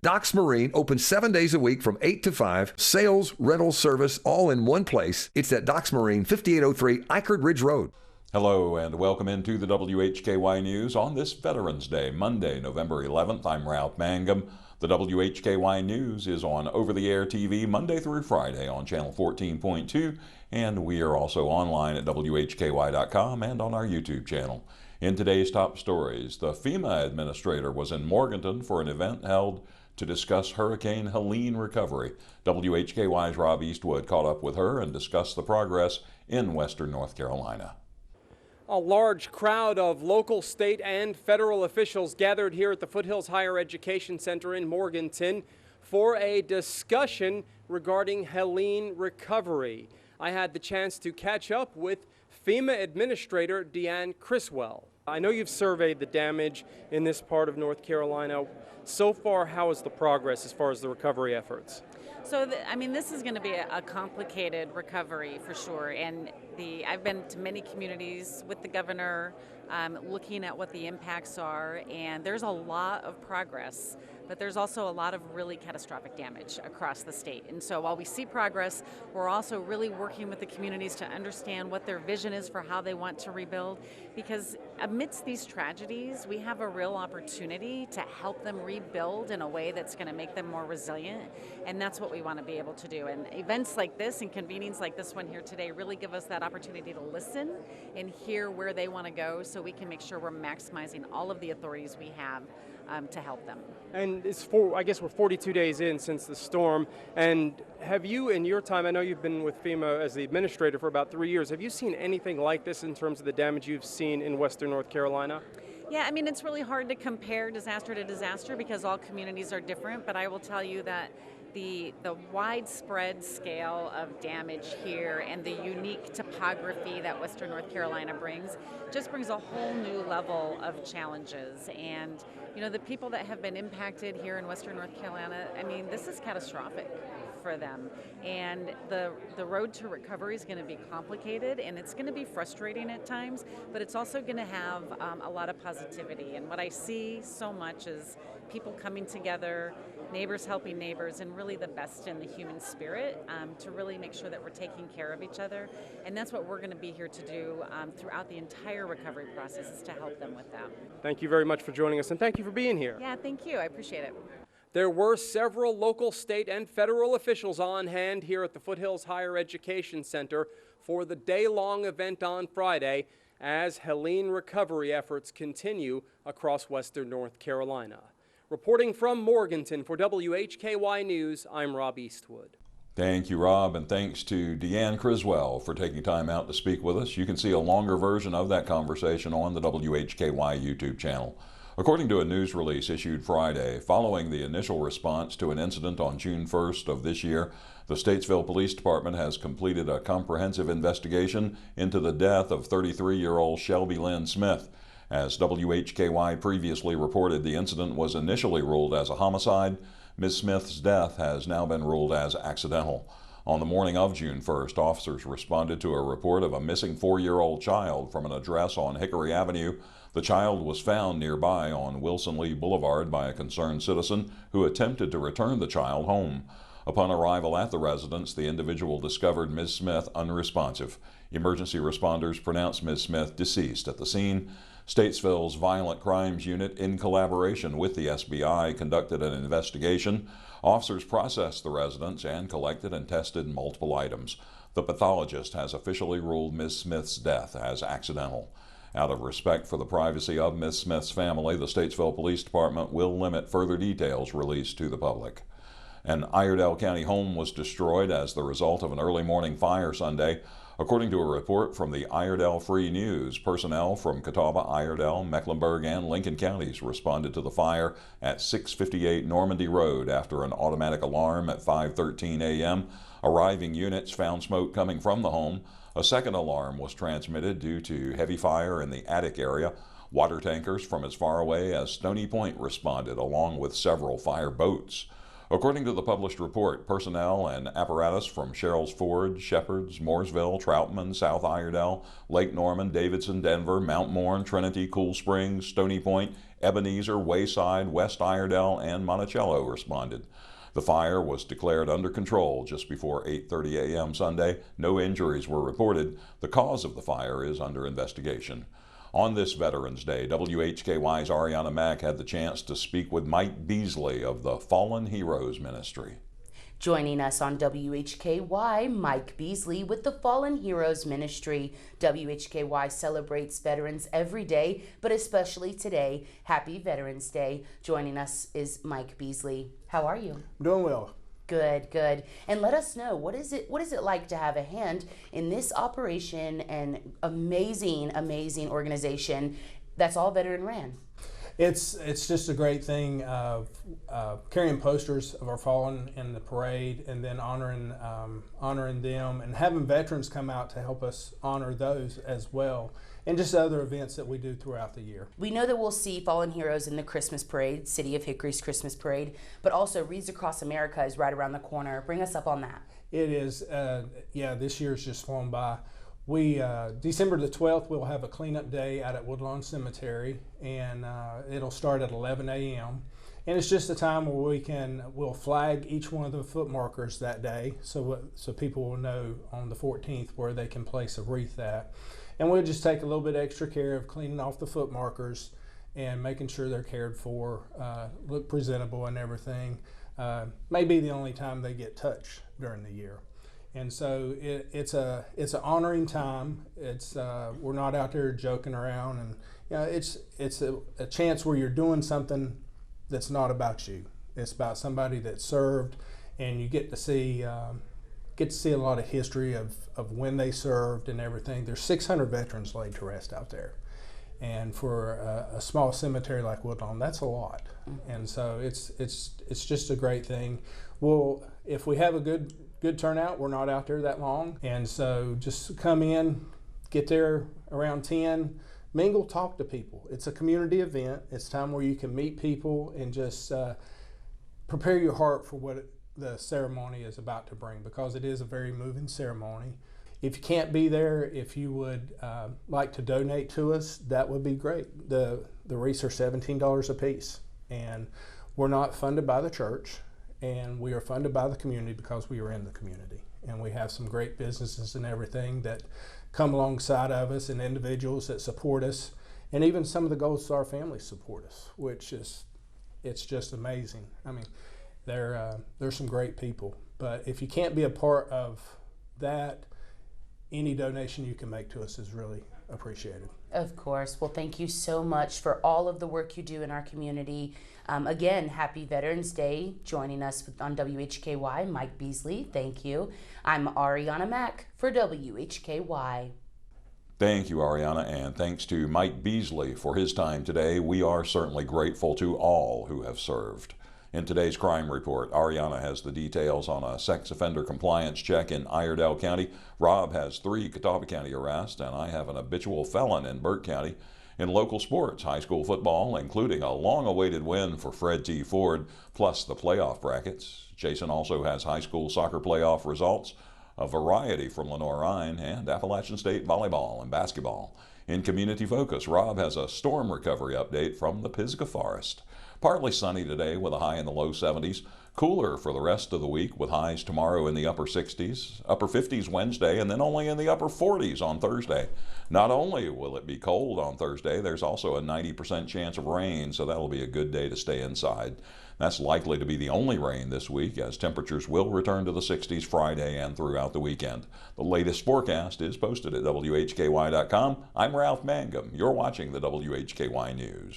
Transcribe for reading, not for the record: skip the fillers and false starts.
Docks Marine opens 7 days a week from 8 to 5. Sales, rental, service, all in one place. It's at Docks Marine, 5803 Eichard Ridge Road. Hello and welcome into the WHKY News on this Veterans Day, Monday, November 11th. I'm Ralph Mangum. The WHKY News is on over-the-air TV Monday through Friday on channel 14.2, and we are also online at WHKY.com and on our YouTube channel. In today's top stories, the FEMA Administrator was in Morganton for an event held to discuss Hurricane Helene Recovery. WHKY's Rob Eastwood caught up with her and discussed the progress in western North Carolina. A large crowd of local, state, and federal officials gathered here at the Foothills Higher Education Center in Morganton for a discussion regarding Helene Recovery. I had the chance to catch up with FEMA Administrator Deanne Criswell. I know you've surveyed the damage in this part of North Carolina. So far, how is the progress as far as the recovery efforts? So, this is going to be a complicated recovery for sure. And I've been to many communities with the governor, looking at what the impacts are, and there's a lot of progress, but there's also a lot of really catastrophic damage across the state. And so while we see progress, we're also really working with the communities to understand what their vision is for how they want to rebuild, because amidst these tragedies, we have a real opportunity to help them rebuild in a way that's going to make them more resilient, and that's what we want to be able to do. And events like this and convenings like this one here today really give us that opportunity to listen and hear where they want to go, so we can make sure we're maximizing all of the authorities we have to help them. And I guess we're 42 days in since the storm, and have you, in your time, I know you've been with FEMA as the administrator for about 3 years, have you seen anything like this in terms of the damage you've seen in western North Carolina? Yeah, it's really hard to compare disaster to disaster because all communities are different, but I will tell you that the widespread scale of damage here and the unique topography that western North Carolina brings just brings a whole new level of challenges. And the people that have been impacted here in western North Carolina, this is catastrophic for them. And the road to recovery is going to be complicated, and it's going to be frustrating at times, but it's also going to have a lot of positivity. And what I see so much is people coming together, neighbors helping neighbors, and really the best in the human spirit to really make sure that we're taking care of each other. And that's what we're going to be here to do throughout the entire recovery process, is to help them with that. Thank you very much for joining us, and thank you for being here. Yeah, thank you. I appreciate it. There were several local, state, and federal officials on hand here at the Foothills Higher Education Center for the day-long event on Friday as Helene recovery efforts continue across western North Carolina. Reporting from Morganton for WHKY News, I'm Rob Eastwood. Thank you, Rob, and thanks to Deanne Criswell for taking time out to speak with us. You can see a longer version of that conversation on the WHKY YouTube channel. According to a news release issued Friday, following the initial response to an incident on June 1st of this year, the Statesville Police Department has completed a comprehensive investigation into the death of 33-year-old Shelbie Lynn Smith. As WHKY previously reported, the incident was initially ruled as a homicide. Ms. Smith's death has now been ruled as accidental. On the morning of June 1st, officers responded to a report of a missing 4-year-old child from an address on Hickory Avenue. The child was found nearby on Wilson Lee Boulevard by a concerned citizen who attempted to return the child home. Upon arrival at the residence, the individual discovered Ms. Smith unresponsive. Emergency responders pronounced Ms. Smith deceased at the scene. Statesville's Violent Crimes Unit, in collaboration with the SBI, conducted an investigation. Officers processed the residence and collected and tested multiple items. The pathologist has officially ruled Ms. Smith's death as accidental. Out of respect for the privacy of Ms. Smith's family, the Statesville Police Department will limit further details released to the public. An Iredell County home was destroyed as the result of an early morning fire Sunday. According to a report from the Iredell Free News, personnel from Catawba, Iredell, Mecklenburg, and Lincoln counties responded to the fire at 658 Normandy Road after an automatic alarm at 5:13 a.m. Arriving units found smoke coming from the home. A second alarm was transmitted due to heavy fire in the attic area. Water tankers from as far away as Stony Point responded, along with several fire boats. According to the published report, personnel and apparatus from Sherrills Ford, Shepherds, Mooresville, Troutman, South Iredell, Lake Norman, Davidson, Denver, Mount Morn, Trinity, Cool Springs, Stony Point, Ebenezer, Wayside, West Iredell, and Monticello responded. The fire was declared under control just before 8:30 a.m. Sunday. No injuries were reported. The cause of the fire is under investigation. On this Veterans Day, WHKY's Arianna Mack had the chance to speak with Mike Beasley of the Fallen Heroes Ministry. Joining us on WHKY, Mike Beasley with the Fallen Heroes Ministry. WHKY celebrates veterans every day, but especially today. Happy Veterans Day. Joining us is Mike Beasley. How are you? I'm doing well. Good, good. And let us know, what is it like to have a hand in this operation and amazing organization that's all veteran ran? It's just a great thing of carrying posters of our fallen in the parade, and then honoring them, and having veterans come out to help us honor those as well, and just other events that we do throughout the year. We know that we'll see fallen heroes in the Christmas parade, City of Hickory's Christmas parade, but also Wreaths Across America is right around the corner. Bring us up on that. It is, yeah, this year's just flown by. We, December the 12th, we'll have a cleanup day out at Woodlawn Cemetery, and it'll start at 11 a.m. And it's just a time where we'll flag each one of the foot markers that day, so people will know on the 14th where they can place a wreath at. And we'll just take a little bit extra care of cleaning off the foot markers and making sure they're cared for, look presentable and everything. May be the only time they get touched during the year. And so it's an honoring time. We're not out there joking around, and it's a chance where you're doing something that's not about you. It's about somebody that served, and you get to see a lot of history of when they served and everything. There's 600 veterans laid to rest out there, and for a small cemetery like Woodlawn, that's a lot. And so it's just a great thing. Well, if we have a good turnout, we're not out there that long, and so just come in, get there around 10, mingle, talk to people. It's a community event. It's time where you can meet people and just prepare your heart for what the ceremony is about to bring, because it is a very moving ceremony. If you can't be there, if you would like to donate to us, that would be great. The wreaths are $17 a piece, and we're not funded by the church. And we are funded by the community because we are in the community. And we have some great businesses and everything that come alongside of us, and individuals that support us. And even some of the Gold Star families support us, which it's just amazing. I mean, there's some great people. But if you can't be a part of that, any donation you can make to us is really appreciated. Of course. Well, thank you so much for all of the work you do in our community. Again, happy Veterans Day. Joining us on WHKY, Mike Beasley. Thank you. I'm Arianna Mack for WHKY. Thank you, Arianna, and thanks to Mike Beasley for his time today. We are certainly grateful to all who have served. In today's crime report, Arianna has the details on a sex offender compliance check in Iredell County. Rob has 3 Catawba County arrests, and I have an habitual felon in Burke County. In local sports, high school football, including a long-awaited win for Fred T. Ford, plus the playoff brackets. Jason also has high school soccer playoff results, a variety from Lenore-Rhine, and Appalachian State volleyball and basketball. In community focus, Rob has a storm recovery update from the Pisgah Forest. Partly sunny today with a high in the low 70s. Cooler for the rest of the week with highs tomorrow in the upper 60s, upper 50s Wednesday, and then only in the upper 40s on Thursday. Not only will it be cold on Thursday, there's also a 90% chance of rain, so that'll be a good day to stay inside. That's likely to be the only rain this week, as temperatures will return to the 60s Friday and throughout the weekend. The latest forecast is posted at WHKY.com. I'm Ralph Mangum. You're watching the WHKY News.